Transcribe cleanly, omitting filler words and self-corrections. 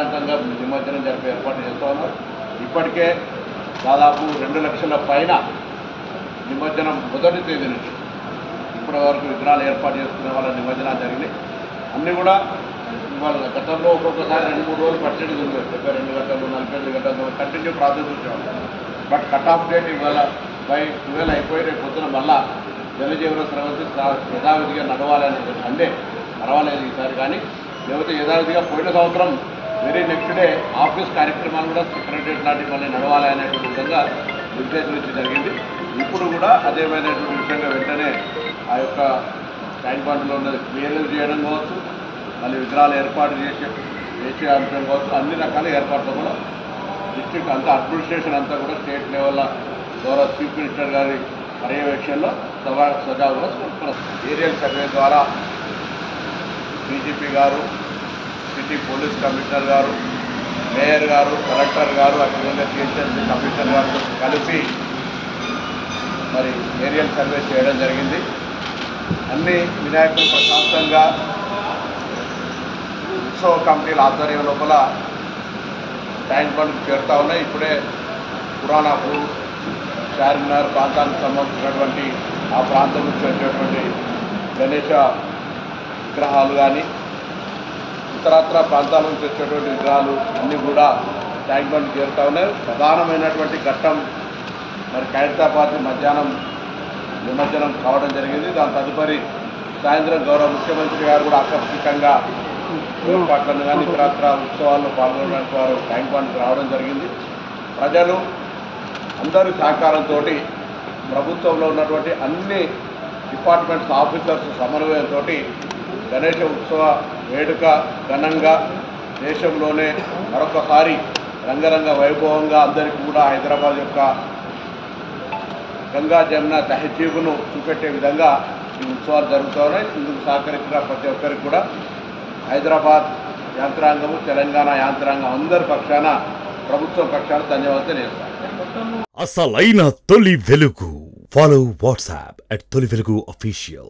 ప్రశాంతంగా నిమజ్జనం జరిపే ఏర్పాటు చేస్తూ ఉన్నారు. ఇప్పటికే దాదాపు 2 లక్షల పైన నిమజ్జనం మొదటి తేదీ నుంచి ఇప్పటి వరకు విగ్రహాలు ఏర్పాటు చేసుకునే వాళ్ళ నిమజ్జనాలు జరిగినాయి. అన్నీ కూడా ఇవాళ గతంలో ఒక్కొక్కసారి 2-3 రోజులు పట్టేది ఉంది. 72 గంటలు 48 గంటలు కంటిన్యూ ప్రాసెస్ వచ్చేవాళ్ళు. బట్ కట్ ఆఫ్ డేట్ ఇవాళ బై 12 అయిపోయి రేపు పొద్దున మళ్ళా జనజీవన స్రవంతి యథావిధిగా నడవాలని అంటే పర్వాలేదు ఈసారి. కానీ లేకపోతే యథావిధిగా పోయిన సంవత్సరం వెరీ నెక్స్ట్ డే ఆఫీస్ కార్యక్రమాలు కూడా సెక్రటరియట్ లాంటి మళ్ళీ నడవాలి అనేటువంటి విధంగా నిర్దేశించి జరిగింది. ఇప్పుడు కూడా అదేమైనటువంటి విషయంగా వెంటనే ఆ యొక్క ట్యాంక్ బండ్లో ఉన్నది క్లియర్ చేయడం కావచ్చు, మళ్ళీ విగ్రహాలు ఏర్పాటు చేసే అంశం కావచ్చు, అన్ని రకాల ఏర్పాట్లు కూడా డిస్ట్రిక్ట్ అంతా అడ్మినిస్ట్రేషన్ అంతా కూడా స్టేట్ లెవెల్లో గౌరవ చీఫ్ మినిస్టర్ గారి పర్యవేక్షణలో సజావుగా ఏరియల్ సర్వే ద్వారా డీజీపీ గారు, సిటీ పోలీస్ కమిషనర్ గారు, మేయర్ గారు, కలెక్టర్ గారు, అదేవిధంగా జిహెచ్ఎంసీ కమిషనర్ గారితో కలిసి మరి ఏరియల్ సర్వే చేయడం జరిగింది. అన్ని వినాయకులు ప్రశాంతంగా ఉత్సవ కమిటీల ఆధ్వర్యం లోపల ట్యాంక్ బండ్కు చేరుతూ ఉన్నాయి. ఇప్పుడే పురాణాపూర్, చార్మినార్ ప్రాంతానికి సంబంధించినటువంటి ఆ ప్రాంతం నుంచి వచ్చేటువంటి గణేష విగ్రహాలు కానీ ఇతరత్ర ప్రాంతాల నుంచి వచ్చేటువంటి విగ్రహాలు అన్నీ కూడా ట్యాంక్ బండ్కి చేరుతూ ఉన్నాయి. ప్రధానమైనటువంటి ఘట్టం మరి ఖైరతాబాద్ మధ్యాహ్నం నిమజ్జనం కావడం జరిగింది. దాని తదుపరి సాయంత్రం గౌరవ ముఖ్యమంత్రి గారు కూడా ఆకస్మికంగా ఏర్పాట్లను కానీ ఇతరత్ర ఉత్సవాల్లో పాల్గొనడానికి వారు ట్యాంక్ బండ్కి రావడం జరిగింది. ప్రజలు అందరి సహకారంతో ప్రభుత్వంలో ఉన్నటువంటి అన్ని డిపార్ట్మెంట్స్ ఆఫీసర్స్ సమన్వయంతో గణేష ఉత్సవ వేడుక ఘనంగా దేశంలోనే మరొకసారి రంగరంగ వైభవంగా అందరికీ కూడా హైదరాబాద్ యొక్క గంగా జమున తహజీబును చూపెట్టే విధంగా ఈ ఉత్సవాలు జరుగుతూ ఉన్నాయి. ఇందుకు సహకరించిన ప్రతి ఒక్కరికి కూడా హైదరాబాద్ యాంత్రాంగము, తెలంగాణ యాంత్రాంగం అందరి పక్షాన ప్రభుత్వం పక్షాన ధన్యవాదాలు తెలియజేస్తాను. అసలైన తొలి వెలుగు. ఫాలో వాట్సాప్ @తొలి వెలుగు official.